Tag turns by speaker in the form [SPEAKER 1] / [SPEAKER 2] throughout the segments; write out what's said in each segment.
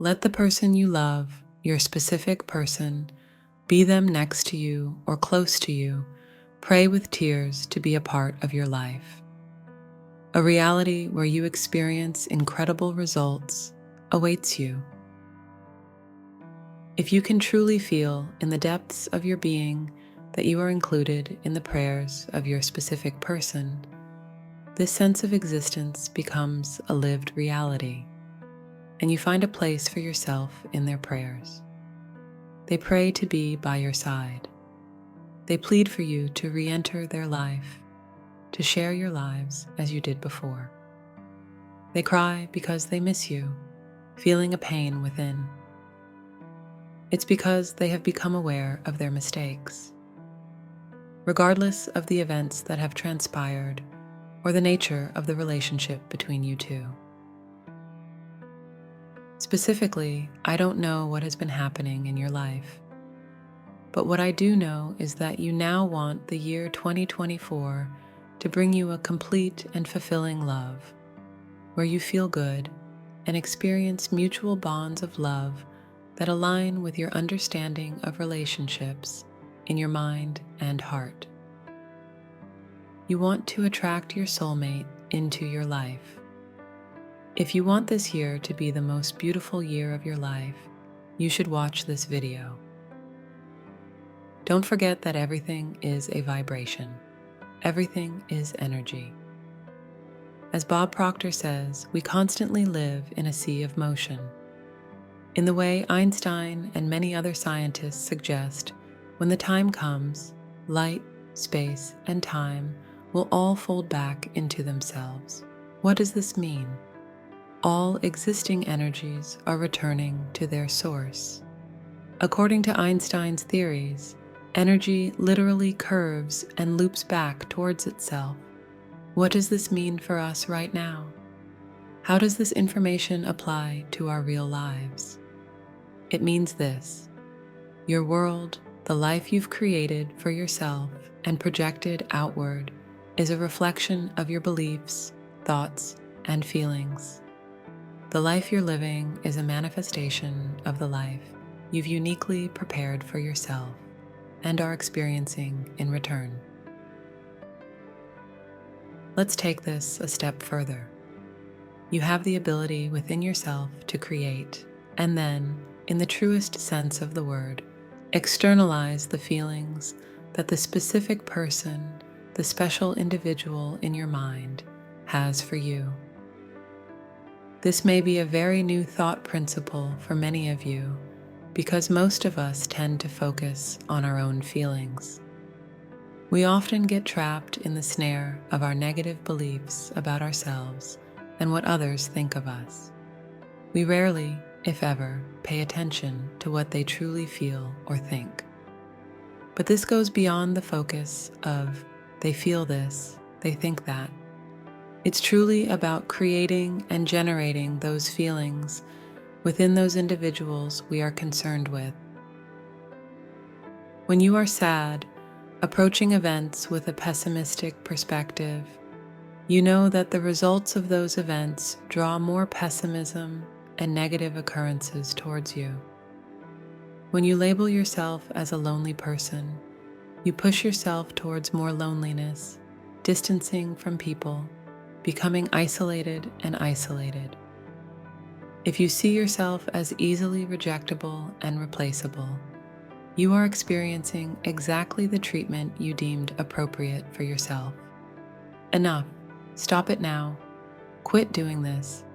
[SPEAKER 1] Let the person you love, your specific person, be them next to you or close to you, pray with tears to be a part of your life. A reality where you experience incredible results awaits you. If you can truly feel in the depths of your being that you are included in the prayers of your specific person, this sense of existence becomes a lived reality, and you find a place for yourself in their prayers. They pray to be by your side. They plead for you to re-enter their life, to share your lives as you did before. They cry because they miss you, feeling a pain within. It's because they have become aware of their mistakes. Regardless of the events that have transpired or the nature of the relationship between you two. Specifically, I don't know what has been happening in your life, but what I do know is that you now want the year 2024 to bring you a complete and fulfilling love, where you feel good and experience mutual bonds of love that align with your understanding of relationships in your mind and heart. You want to attract your soulmate into your life. If you want this year to be the most beautiful year of your life, you should watch this video. Don't forget that everything is a vibration. Everything is energy. As Bob Proctor says, we constantly live in a sea of motion. In the way Einstein and many other scientists suggest, when the time comes, light, space, and time will all fold back into themselves. What does this mean? All existing energies are returning to their source. According to Einstein's theories, energy literally curves and loops back towards itself. What does this mean for us right now? How does this information apply to our real lives? It means this: your world, the life you've created for yourself and projected outward, is a reflection of your beliefs, thoughts, and feelings. The life you're living is a manifestation of the life you've uniquely prepared for yourself and are experiencing in return. Let's take this a step further. You have the ability within yourself to create, and then, in the truest sense of the word, externalize the feelings that the specific person, the special individual in your mind, has for you. This may be a very new thought principle for many of you, because most of us tend to focus on our own feelings. We often get trapped in the snare of our negative beliefs about ourselves and what others think of us. We rarely, if ever, pay attention to what they truly feel or think. But this goes beyond the focus of they feel this, they think that. It's truly about creating and generating those feelings within those individuals we are concerned with. When you are sad, approaching events with a pessimistic perspective, you know that the results of those events draw more pessimism and negative occurrences towards you. When you label yourself as a lonely person, you push yourself towards more loneliness, distancing from people, becoming isolated and isolated. If you see yourself as easily rejectable and replaceable, you are experiencing exactly the treatment you deemed appropriate for yourself. Enough. Stop it now. Quit doing this.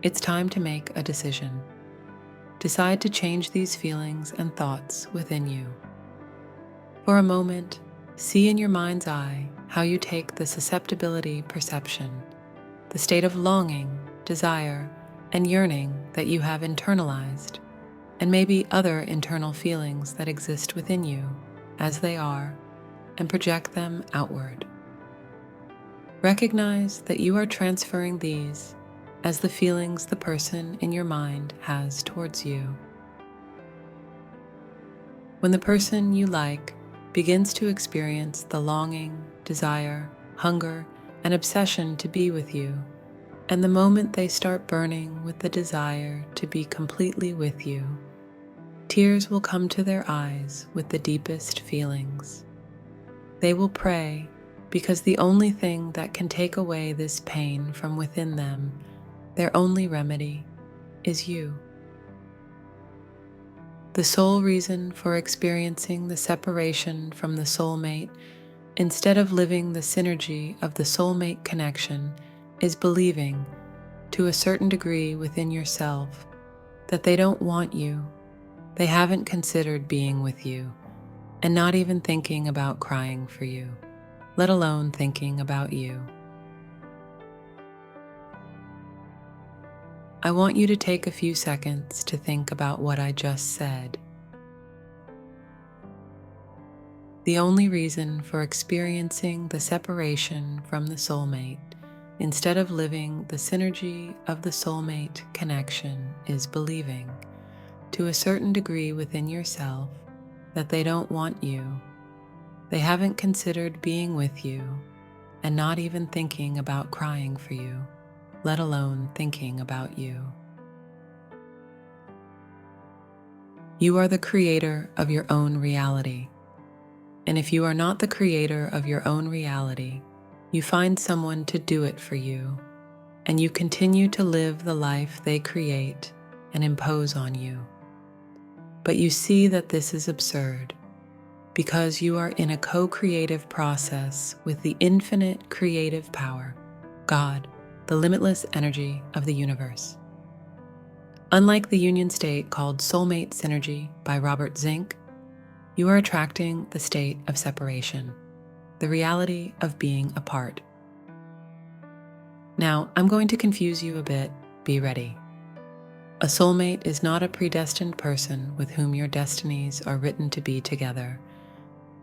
[SPEAKER 1] It's time to make a decision. Decide to change these feelings and thoughts within you. For a moment, see in your mind's eye how you take the susceptibility perception, the state of longing, desire, and yearning that you have internalized, and maybe other internal feelings that exist within you as they are, and project them outward. Recognize that you are transferring these as the feelings the person in your mind has towards you. When the person you like begins to experience the longing, desire, hunger, and obsession to be with you, And the moment they start burning with the desire to be completely with you, tears will come to their eyes with the deepest feelings. They will pray because the only thing that can take away this pain from within them, their only remedy, is you. The sole reason for experiencing the separation from the soulmate, instead of living the synergy of the soulmate connection, is believing, to a certain degree within yourself, that they don't want you, they haven't considered being with you, and not even thinking about crying for you, let alone thinking about you. I want you to take a few seconds to think about what I just said. The only reason for experiencing the separation from the soulmate, instead of living the synergy of the soulmate connection, is believing, to a certain degree within yourself, that they don't want you, they haven't considered being with you, and not even thinking about crying for you, let alone thinking about you. You are the creator of your own reality. And if you are not the creator of your own reality, you find someone to do it for you, and you continue to live the life they create and impose on you. But you see that this is absurd, because you are in a co-creative process with the infinite creative power, God, the limitless energy of the universe. Unlike the union state called soulmate synergy by Robert Zink, you are attracting the state of separation, the reality of being apart. Now, I'm going to confuse you a bit. Be ready. A soulmate is not a predestined person with whom your destinies are written to be together,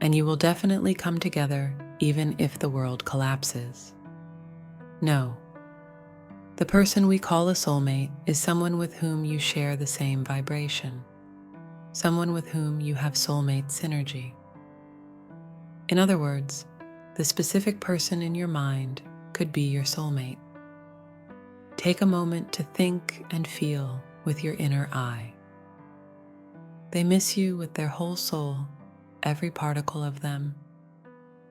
[SPEAKER 1] and you will definitely come together even if the world collapses. No. The person we call a soulmate is someone with whom you share the same vibration, someone with whom you have soulmate synergy. In other words, the specific person in your mind could be your soulmate. Take a moment to think and feel with your inner eye. They miss you with their whole soul, every particle of them.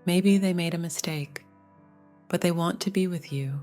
[SPEAKER 1] Maybe they made a mistake, but they want to be with you.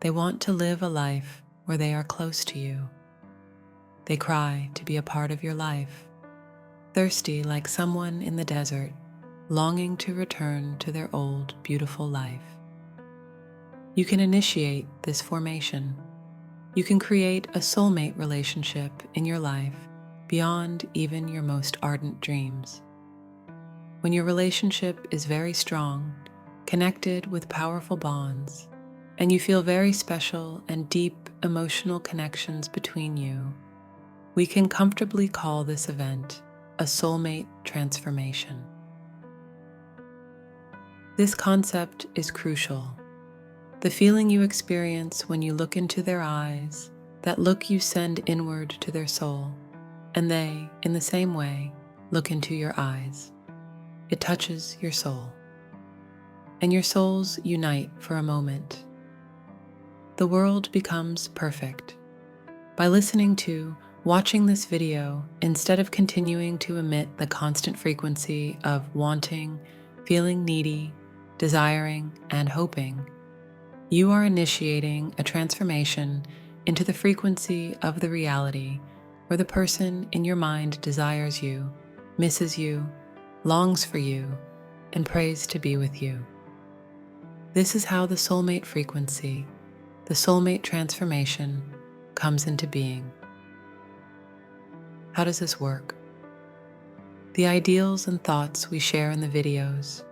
[SPEAKER 1] They want to live a life where they are close to you. They cry to be a part of your life, thirsty like someone in the desert, longing to return to their old, beautiful life. You can initiate this formation. You can create a soulmate relationship in your life beyond even your most ardent dreams. When your relationship is very strong, connected with powerful bonds, and you feel very special and deep emotional connections between you, we can comfortably call this event a soulmate transformation. This concept is crucial. The feeling you experience when you look into their eyes, that look you send inward to their soul, and they, in the same way, look into your eyes. It touches your soul, and your souls unite for a moment. The world becomes perfect. By listening to, watching this video, instead of continuing to emit the constant frequency of wanting, feeling needy, desiring, and hoping, you are initiating a transformation into the frequency of the reality where the person in your mind desires you, misses you, longs for you, and prays to be with you. This is how the soulmate frequency, the soulmate transformation, comes into being. How does this work? The ideals and thoughts we share in the videos,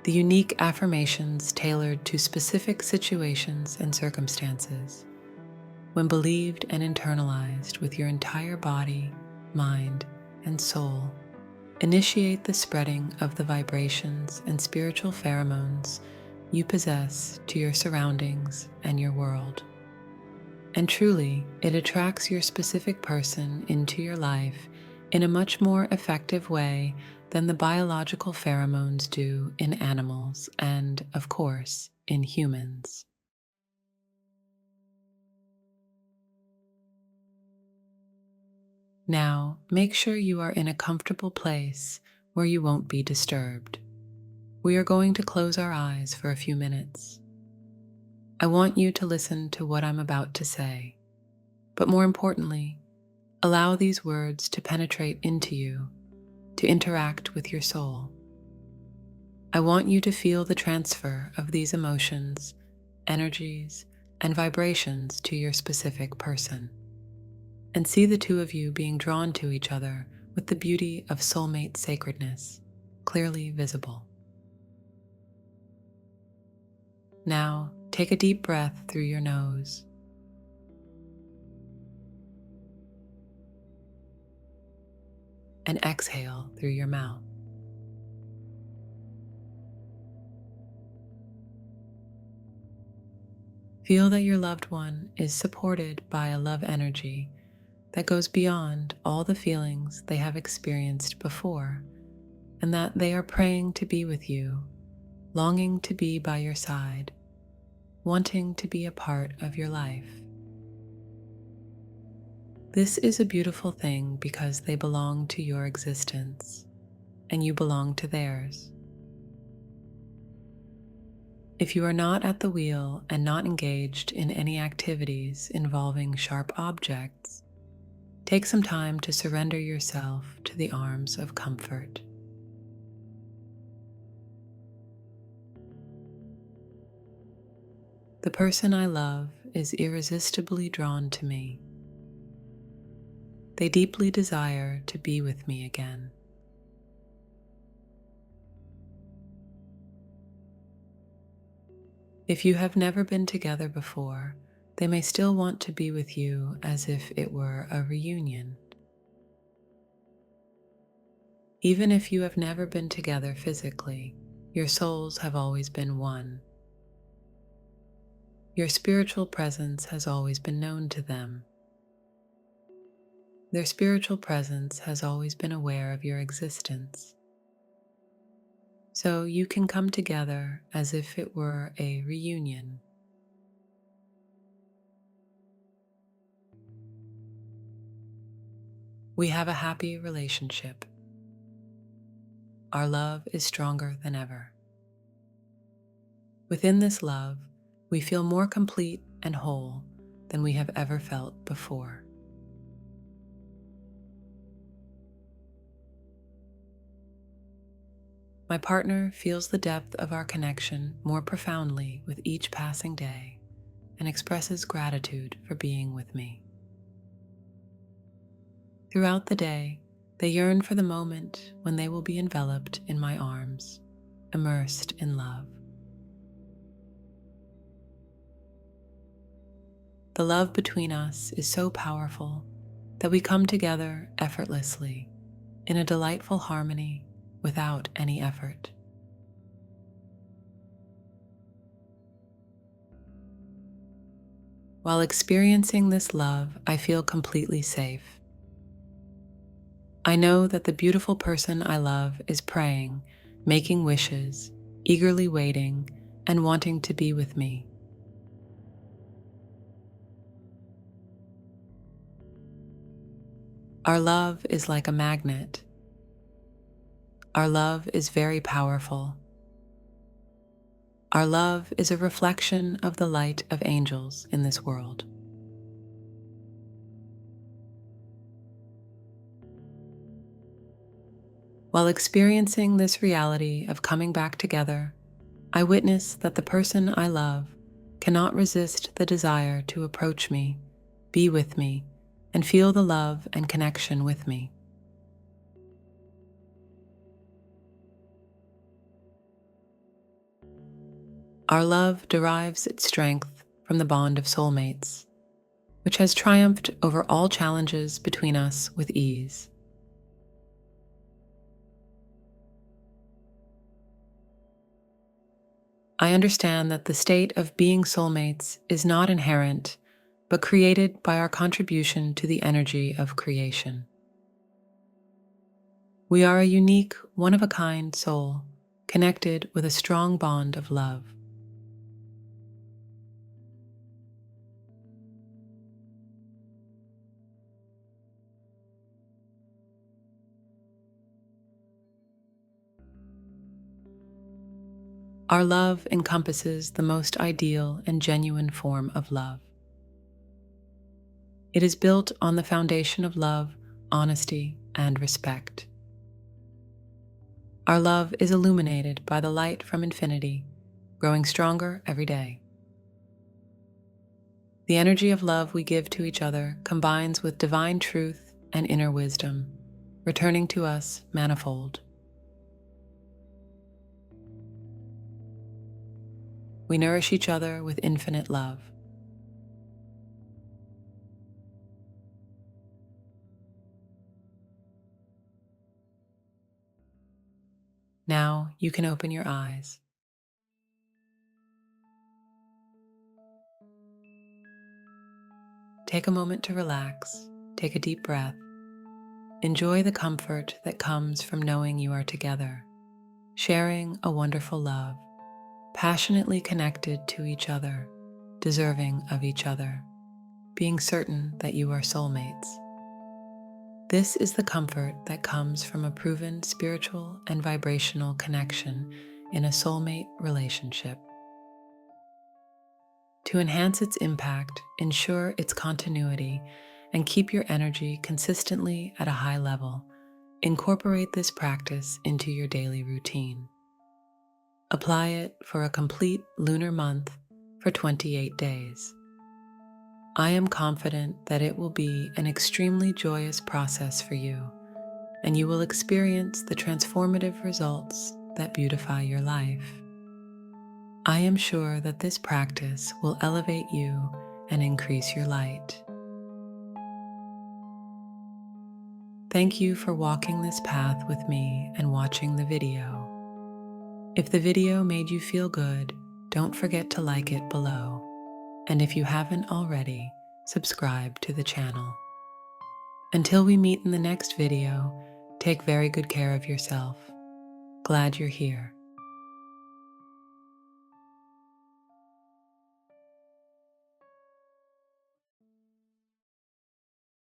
[SPEAKER 1] the unique affirmations tailored to specific situations and circumstances, when believed and internalized with your entire body, mind, and soul, initiate the spreading of the vibrations and spiritual pheromones you possess to your surroundings and your world. And truly, it attracts your specific person into your life in a much more effective way than the biological pheromones do in animals and, of course, in humans. Now, make sure you are in a comfortable place where you won't be disturbed. We are going to close our eyes for a few minutes. I want you to listen to what I'm about to say, but more importantly, allow these words to penetrate into you, to interact with your soul. I want you to feel the transfer of these emotions, energies, and vibrations to your specific person, and see the two of you being drawn to each other with the beauty of soulmate sacredness clearly visible. Now, take a deep breath through your nose. And exhale through your mouth. Feel that your loved one is supported by a love energy that goes beyond all the feelings they have experienced before, and that they are praying to be with you, longing to be by your side, wanting to be a part of your life. This is a beautiful thing because they belong to your existence, and you belong to theirs. If you are not at the wheel and not engaged in any activities involving sharp objects, take some time to surrender yourself to the arms of comfort. The person I love is irresistibly drawn to me. They deeply desire to be with me again. If you have never been together before, they may still want to be with you as if it were a reunion. Even if you have never been together physically, your souls have always been one. Your spiritual presence has always been known to them. Their spiritual presence has always been aware of your existence. So you can come together as if it were a reunion. We have a happy relationship. Our love is stronger than ever. Within this love, we feel more complete and whole than we have ever felt before. My partner feels the depth of our connection more profoundly with each passing day and expresses gratitude for being with me. Throughout the day, they yearn for the moment when they will be enveloped in my arms, immersed in love. The love between us is so powerful that we come together effortlessly in a delightful harmony without any effort. While experiencing this love, I feel completely safe. I know that the beautiful person I love is praying, making wishes, eagerly waiting, and wanting to be with me. Our love is like a magnet. Our love is very powerful. Our love is a reflection of the light of angels in this world. While experiencing this reality of coming back together, I witness that the person I love cannot resist the desire to approach me, be with me, and feel the love and connection with me. Our love derives its strength from the bond of soulmates, which has triumphed over all challenges between us with ease. I understand that the state of being soulmates is not inherent, but created by our contribution to the energy of creation. We are a unique, one-of-a-kind soul, connected with a strong bond of love. Our love encompasses the most ideal and genuine form of love. It is built on the foundation of love, honesty, and respect. Our love is illuminated by the light from infinity, growing stronger every day. The energy of love we give to each other combines with divine truth and inner wisdom, returning to us manifold. We nourish each other with infinite love. Now you can open your eyes. Take a moment to relax, take a deep breath. Enjoy the comfort that comes from knowing you are together, sharing a wonderful love, passionately connected to each other, deserving of each other, being certain that you are soulmates. This is the comfort that comes from a proven spiritual and vibrational connection in a soulmate relationship. To enhance its impact, ensure its continuity, and keep your energy consistently at a high level, incorporate this practice into your daily routine. Apply it for a complete lunar month for 28 days. I am confident that it will be an extremely joyous process for you, and you will experience the transformative results that beautify your life. I am sure that this practice will elevate you and increase your light. Thank you for walking this path with me and watching the video. If the video made you feel good, don't forget to like it below. And if you haven't already, subscribe to the channel. Until we meet in the next video, take very good care of yourself. Glad you're here.